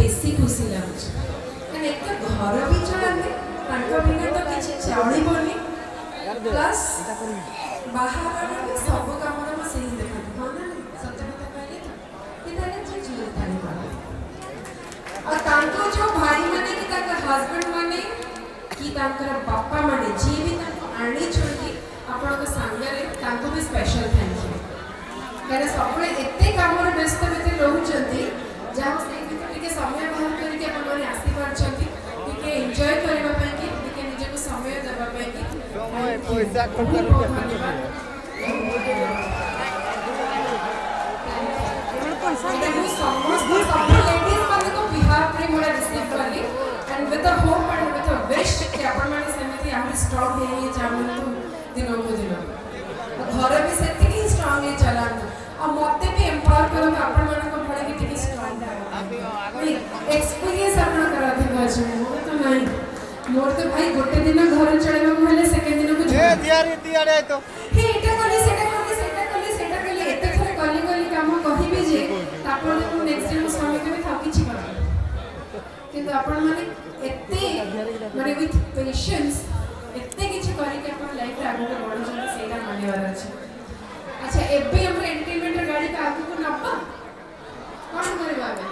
बेसी खुशी लगुच एक तो घर भी चलाने बिना तो किसी चलनी प्लस बाहर सब कम से देखा हाँ ना सत्य कथा कहले तो जो भाई माने कि हस्बैंड माने कि बापा माने जी भी आनी आपण सांगे भी स्पेशल थैंक यू क्या सब एत कम व्यस्त भितर रोचे जहाँ से समय बाहर करके आसी पार्टी एंजॉय करने निजक समय देवाई स्ट्रॉन्ग दिन को दिन घर भी से स्ट्रॉन्ग चलातु मत भी एम्पावर करूँ आपण भले स्ट्रॉन्ग एक्सपीरियंस अधिक अच्छे मोर तो नहीं मोर तो भाई गोटे दिन घर चलवा धियारी तियारे तो हे एटा कली सेटा कली सेटा कली सेटा कली एते थरे कली कली काम कहिबे जे तापर को नेक्स्ट टाइम स्वामी के था किछि कर किंतु आपण माने एते माने विथ पेशेंस एते किछि करी के अपन लाइफ रे आगु बढ़ जन सेटा मानेवार अछि। अच्छा एबे हमर एंटरटेनमेंट गाड़ी का आगु को नब्बा कोन करबा बे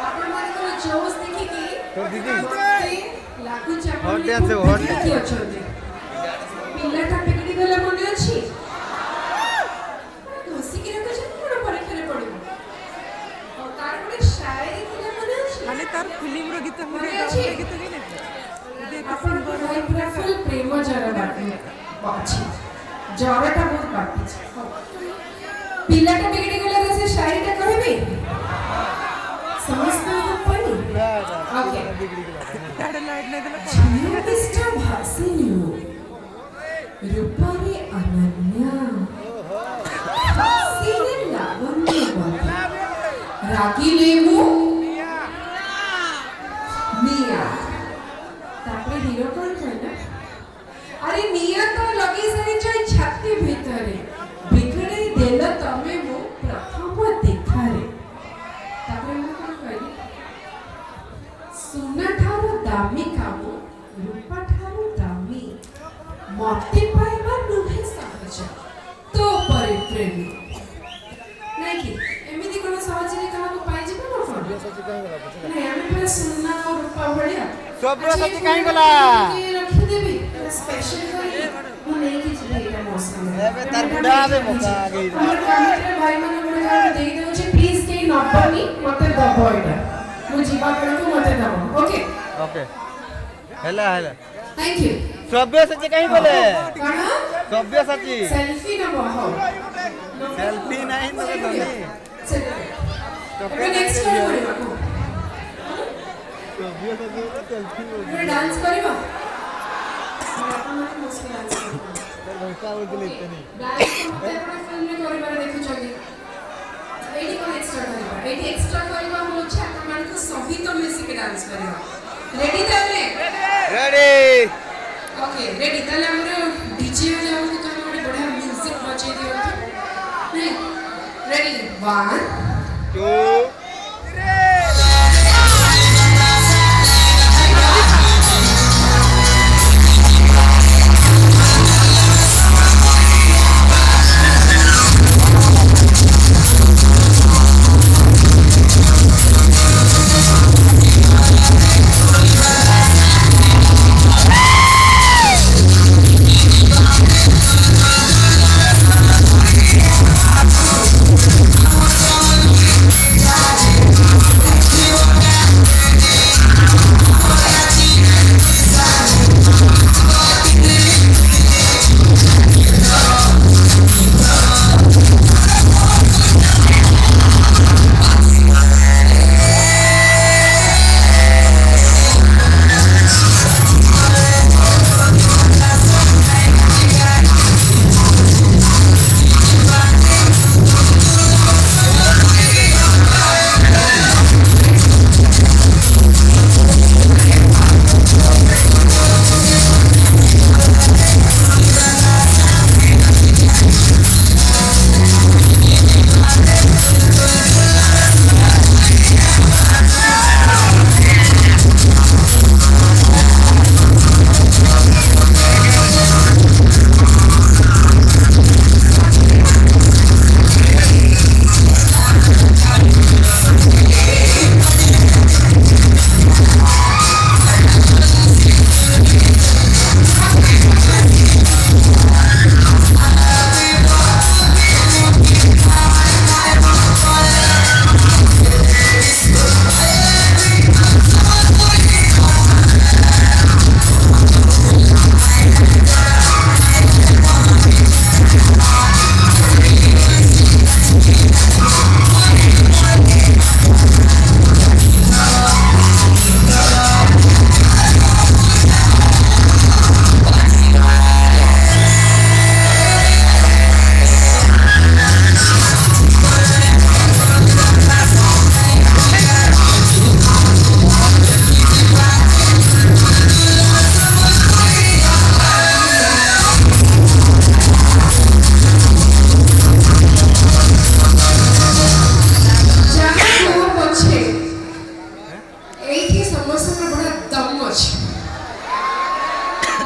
आपण माने को जोश देखि की तो दीदी लागु चापन की अछोते पिल्लाटा पेकडी गला मने अछि हसी के रखो जे कोन परीक्षा रे पड़िबो और तार कोने शायरी थिला मने अछि माने तार फिल्म रो गीत मने अछि गीत गेले अपन भाई पूरा फुल प्रेम जरा बाकी अछि जराटा बहुत बाकी छै पिल्लाटा पेकडी गला रे से शायरीटा कहबे समझना तो पड़ी ओके ताड़ लाइट नहीं देला जियो मिस्टर भासिनी रूपारी अनन्या सीने लावण्य रागी लेमु मिया तापरे हीरो कोन कहना अरे मिया तो लगी सारी जो छाती भीतरे बिगड़े देल तमे मो प्रथम देखारे तापरे मो कोन कहली सुना ठारो दामी कामो रूपा ठारो दामी मते पाइबा नुहे सहज तो परे प्रेमी नहीं कि एमिति कोन सहज रे कहा को पाइ जिबो न फोन नहीं हमें पूरा सुना और रूपा बढ़िया सब सच्ची कहीं गला ये रखी देबी स्पेशल करी मु नहीं कि जिबे एटा मौसम एबे तार बुढ़ा आबे मौका आ गई हमर कमिटर भाई माने गुडा देई देउ छी प्लीज के नबनी मते दबो एटा मु जीवा बेला को मते दबो ओके ओके हेला हेला थैंक यू सभ्य सच्ची कहीं बोले कणा सभ्य सच्ची सेल्फी न हो सेल्फी नहीं तो नहीं तो नेक्स्ट टाइम करबा को सभ्य सच्ची सेल्फी पूरा डांस करबा अपन माने मुश्किल डांस तर भैसा हो दिले इतनी डांस मते अपन फिल्म में करबा देखु छथि एडी को एक्स्ट्रा करबा एडी एक्स्ट्रा करबा हम लोग छा अपन माने को सभी तो मिसी के डांस करबा रेडी ताले रेडी ओके रेडी ताले हमरो डीजे वाला को तो बड़े बढ़िया म्यूजिक बजे दियो नहीं रेडी 1 2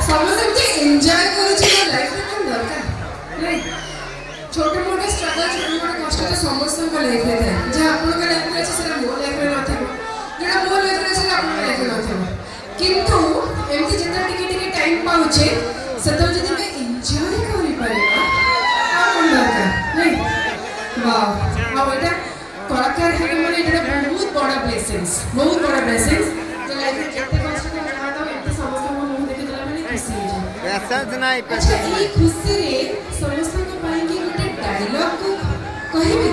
ସମସ୍ତେ ଏମିତି ଏନ୍ଜୟ କରୁଛି ମୋ ଲାଇଫରେ କ'ଣ ଦରକାର ନାଇଁ ଛୋଟ ମୋଟ ଷ୍ଟ୍ରଗଲ୍ ଛୋଟ ମୋଟ କଷ୍ଟ ତ ସମସ୍ତଙ୍କ ଲାଇଫରେ ଥାଏ ଯାହା ଆପଣଙ୍କ ଲାଇଫରେ ଅଛି ସେଟା ମୋ ଲାଇଫରେ ନଥିବ ଯେଉଁଟା ମୋ ଲାଇଫରେ ଅଛି ସେଟା ଆପଣଙ୍କ ଲାଇଫରେ ନଥିବ କିନ୍ତୁ ଏମିତି ଯେତେବେଳେ ଟିକେ ଟିକେ ଟାଇମ୍ ପାଉଛେ ସେତେବେଳେ ଯଦି ଆମେ ଏନ୍ଜୟ କରିପାରିବା ଆଉ କ'ଣ ଦରକାର ନାଇଁ ୱାଓ ଆଉ ଏଇଟା କଳାକାର ହେଲେ ମାନେ ଏଇଟା ବହୁତ ବଡ଼ ବ୍ଲେସିଂସ୍ ଯେ ଲାଇଫରେ ଯେତେ କଷ୍ଟ ଥାଏ ଯାହା ତ ଏମିତି ସମସ୍ତଙ୍କ ମୁହଁ ଦେଖିଦେଲା ମାନେ ଖୁସି ହେଇଯାଏ पेशेंस नहीं अच्छा पेशेंस ये नहीं खुशी रे समस्त ପାଇଁ କି ଗୋଟେ ଡାୟଲଗ କୁ କହିବି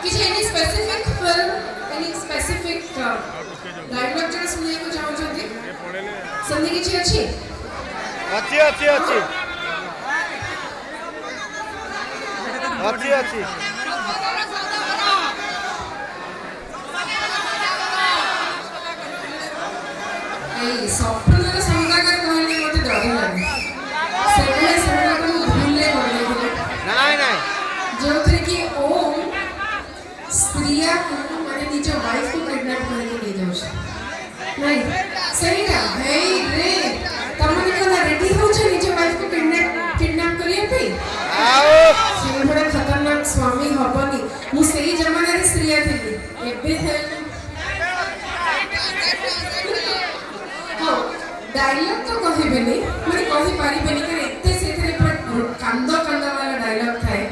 କିଛି any specific film any specific dialogue ଯୋଉ ଶୁଣିବାକୁ ଚାହୁଁଛନ୍ତି ସେମିତି କିଛି ଅଛି अच्छी अच्छी अच्छी अच्छी अच्छी ଏଇ ସ୍ୱପ୍ନର ସୌଦାଗର କହିଲେ ମୋତେ ଡର ଲାଗେ ସେଭଳିଆ ସୌଦାଗର ମୁଁ ଭୁଲରେ ବନେଇଥିଲି नहीं नहीं ଯେଉଁଥିରେ କି ଓମ୍ ସ୍ତ୍ରୀକୁ ମାନେ ନିଜ ୱାଇଫ୍କୁ କିଡନାପ୍ କରିକି ନେଇଯାଉଛି ନାଇଁ ସେଇଟା ହେଇ ରେ ତମେ କ'ଣ ରେଡି ହେଉଛ ନିଜ ୱାଇଫ୍କୁ କିଡନାପ୍ କରିବା ପାଇଁ आओ ସେଇଭଳିଆ ଖତରନାକ ସ୍ୱାମୀ ହବନି ମୁଁ ସେଇ ଜମାନାରେ ସ୍ତ୍ରୀଆ ଥିଲି ଏବେ ହଉ ଡାଇଲଗ ତ କହିବେନି ମାନେ କହିପାରିବେନି କାରଣ ଏତେ ସେଥିରେ ପୁରା କାନ୍ଦ ବାଲା ଡାଇଲଗ ଥାଏ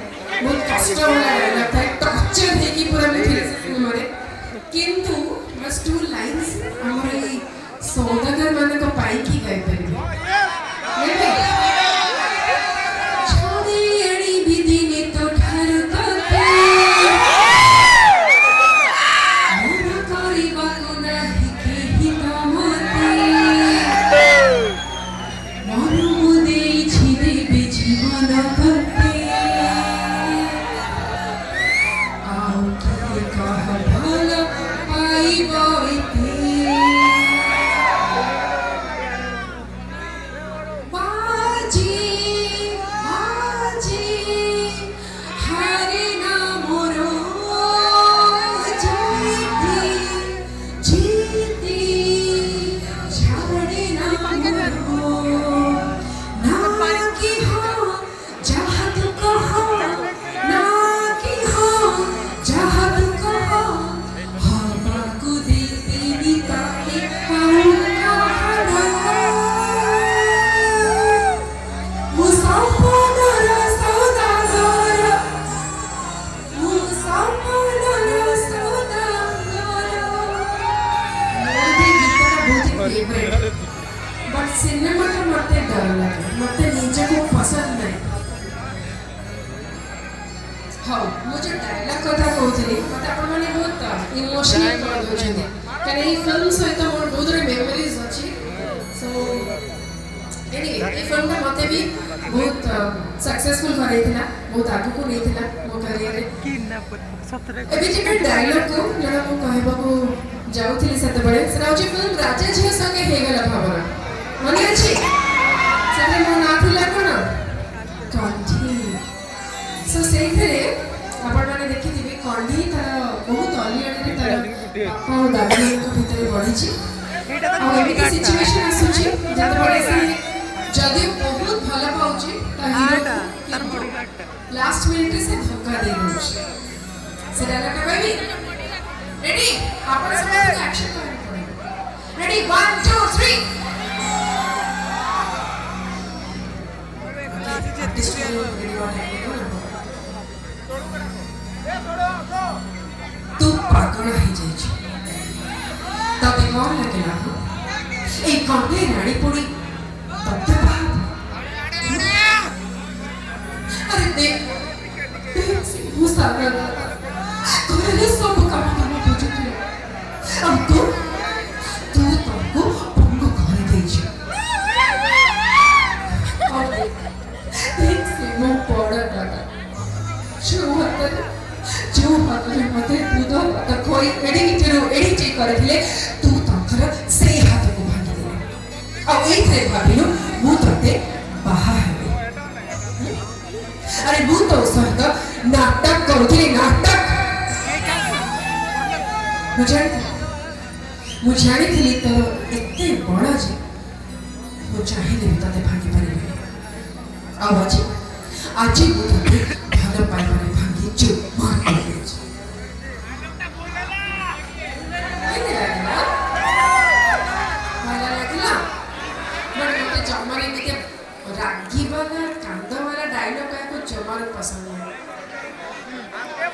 ବହୁତ କଷ୍ଟ ବାଲା ଡାଇଲଗ ଥାଏ ଟର୍ଚର ହେଇକି ପୁରା ମୁଁ ଥିଲି ସିନେମାରେ କିନ୍ତୁ ବାସ୍ 2 ଲାଇନ୍ସ ଆମର ଏଇ ସୌଦାଗର ମାନଙ୍କ ପାଇଁକି ଗାଇପାରିବି ଛାଡ଼ି ଆଣିବି ଦିନେ ତୋ ଠାରୁ ତତେ ମନ କରିବାକୁ ନାହିଁ କେହି ତ ମତେ ମନ ମୁଁ ଦେଇଛି ଦେବି ଜୀବନ ତତେ ଆଉ କିଏ କହ ଭଲ ପାଇବ ଏତେ ବାଜି ବାଜି ହାରେ ନା ମୋର ଜିତି ଜିତି ଛାଡ଼େ ନା ମୋର ନା କି ହଁ ଯାହା ତୁ କହ ନା କି ହଁ ଯାହା ତୁ କହ ହବାକୁ ଦେବିନି ତାକେ ଆଉ କାହାର ମୁଁ ସପନର ସୌଦାଗର ମୁଁ ସପନର ସୌଦାଗର ମୋତେ ଗୀତଟା ବହୁତ ଫେଭରେଟ୍ ବଟ୍ ସିନେମାଟା ମୋତେ ଡର ଲାଗେ ମୋତେ ନିଜକୁ ପସନ୍ଦ ନାହିଁ ହଉ ମୁଁ ଯେଉଁ ଡାଇଲଗ କଥା କହୁଥିଲି ମୋତେ ଆପଣମାନେ ବହୁତ ଇମୋସନାଲ କରିଦେଉଛନ୍ତି କାରଣ ଏଇ ଫିଲ୍ମ ସହିତ ମୋର ବହୁତ ଗୁଡ଼େ ମେମୋରିଜ୍ ଅଛି ସୋ ଏନିୱେ ଏଇ ଫିଲ୍ମଟା ମୋତେ ବି ବହୁତ ସକ୍ସେସଫୁଲ୍ କରାଇଥିଲା ବହୁତ ଆଗକୁ ନେଇଥିଲା ମୋ କ୍ୟାରିୟରରେ ସତରେ ଏବେ ଯେବେ ଡାଇଲଗକୁ ଯେଉଁଟା ମୁଁ କହିବାକୁ ଯାଉଥିଲି ସେତେବେଳେ ସେଟା ହେଉଛି ଫିଲ୍ମ ରାଜା ଝିଅ ସଙ୍ଗେ ହେଇଗଲା ଭାବନା ମନେ ଅଛି ସେଥିରେ ମୋ ନାଁ ଥିଲା କ'ଣ କଣ୍ଢେଇ ସୋ ସେଇଥିରେ ଆପଣମାନେ ଦେଖିଥିବେ କଣ୍ଢେଇ ତାର ବହୁତ ଅଲିଅଳିରେ ତାର ବାପା ଓ ଦାଦାଙ୍କ ଭିତରେ ବଢ଼ିଛି ଆଉ ଏମିତି ସିଚୁଏସନ୍ ଆସୁଛି ଯେତେବେଳେ ସେ ଯଦିଓ ବହୁତ ଭଲ ପାଉଛି ତା ହିରୋକୁ ଲାଷ୍ଟ ମିନିଟ୍ରେ ସେ ଧୋକା ଦେଇ ଦେଉଛି ସେ ଡାଇଲଗଟା କହିବି ରେଡି ଆପଣ ସମସ୍ତେ ଆକ୍ସନ କରିବାକୁ ପଡ଼ିବ ରେଡି 1 2 3 ତୁ ପାଗଳ ହେଇଯାଇଛୁ ତତେ କ'ଣ ଲାଗିଲା ଏଇ କଣ୍ଢେଇ ରାଣୀ ପୋଡ଼ି ତତେ ଆରେ ଦେଖ ମୁଁ ସାଗର ଘରେ ସବୁ କାମ ବୁଝୁଥିଲି ଆଉ ତୁ ତାଙ୍କୁ ପଙ୍ଗ କରିଦେଇଛୁ ସେ ମୋ ବଡ଼ ଦାଦା ଯେଉଁ ହାତରେ ମୋତେ ଦୁଧ ଭାତ ଖୋଇ ଏଡ଼ିକି କରିଥିଲେ ତୁ ତାଙ୍କର ସେଇ ହାତକୁ ଭାଙ୍ଗିଦେଲୁ ଆଉ ଏଇଥିରେ ଭାବିଲୁ ମୁଁ ତତେ ବାହା ହେବି ଆରେ ମୁଁ ତୋ ସହିତ ନାଟକ କରୁଥିଲି ନାଟକ ମୁଁ ଜାଣିଥିଲି ତୋର ଏତେ ବଡ଼ ଯେ को चाहिए भी तते भांगी पारे आज आज वो तते भल पाई पारे भांगी जो मार कर देछ भल लागला मन मते जमारे में रागी वाला कांदा वाला डायलॉग है को जमार पसंद है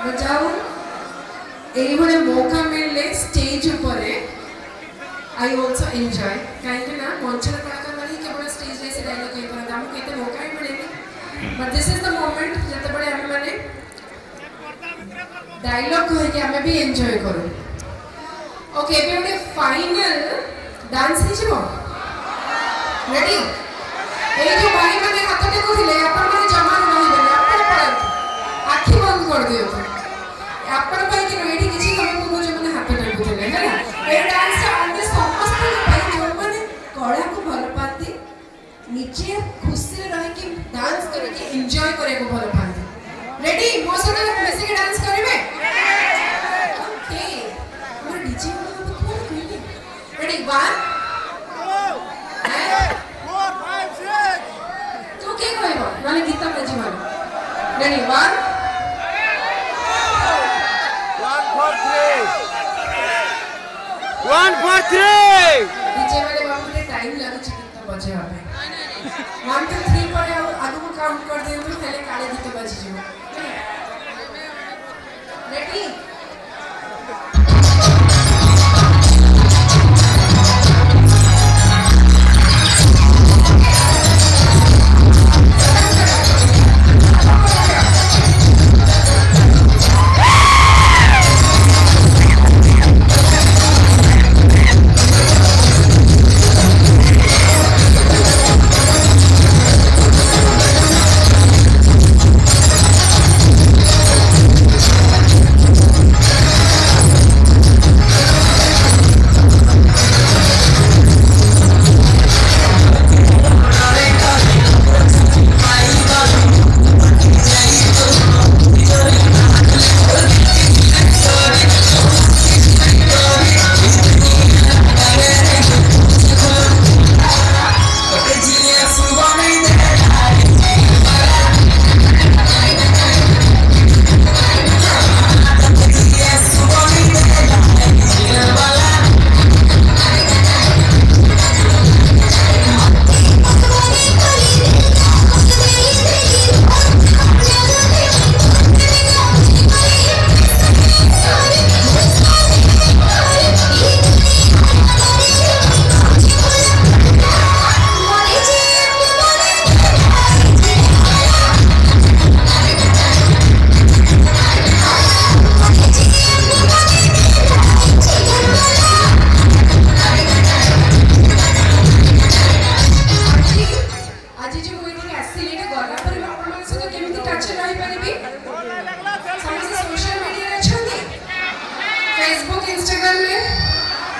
मैं जाऊं एभले मौका मिलले स्टेज ऊपर I also enjoy काहे ना मंचर कलाकार माने केवल स्टेज रे से डायलॉग कहि पर हमको केते मौका ही मिलेनी but this is the moment जते बड़े हम माने डायलॉग कहि के हमें भी एंजॉय करू ओके एबे फाइनल डांस ही छिबो रेडी ए जो भाई माने हाथ टेकुथिले अपन माने जमा नहीं बने अपन पड़त आखी बंद कर दियो तो अपन भाई के रेडी किछि समय को जो माने हाथ टेकुथिले है ना ए डांस अन्य समस्त भाई जो माने कला को भल पाती नीचे खुशी रह के डांस करके एंजॉय करे को भल पाती रेडी मो सके मिसे के डांस करबे ओके हमर डीजे वाला तो कौन कहले रेडी 1 4 5 6 तू के कहबो माने गीत बजे माने रेडी 1 1 4 3 डीजे वाले बाबू के टाइम लागु छी गीत बजे आबे 1 2 3 पर आगु को काउंट कर देबो पहले काले गीत बजे जिवो रेडी फेसबुक इंस्टाग्राम में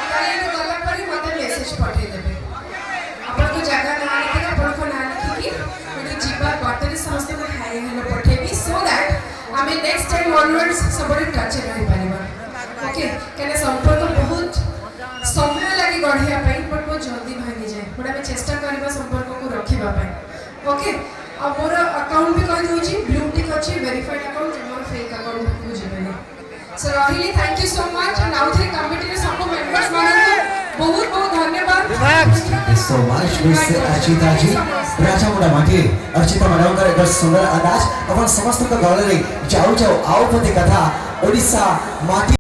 काले गला पर मते मेसेज पठे देबे अपन को जगह ना लिखे अपन को ना लिखि कि जीवा बटन समस्त को हाय हेलो पठेबी सो दैट हमें नेक्स्ट टाइम ऑनवर्ड्स सबरे टच रही परिबा ओके कने संपर्क बहुत समय लागि गढिया पई बट बहुत जल्दी भांगी जाए बट हमें चेष्टा करबा संपर्क को रखिबा पई ओके अब मोर अकाउंट भी कहि दोची ब्लू टिक अछि वेरीफाइड अकाउंट मोर फेक अकाउंट को जेबे So Rahili, thank you so much and now the committee में सबको members मानते बहुत बहुत धन्यवाद। Thank you so much, Miss Archita जी। राजा मुड़ा माटी अर्चिता मैडम का एक सुंदर अंदाज अपन समस्त का गले रे जाओ जाओ आओ पते कथा ओडिशा माटी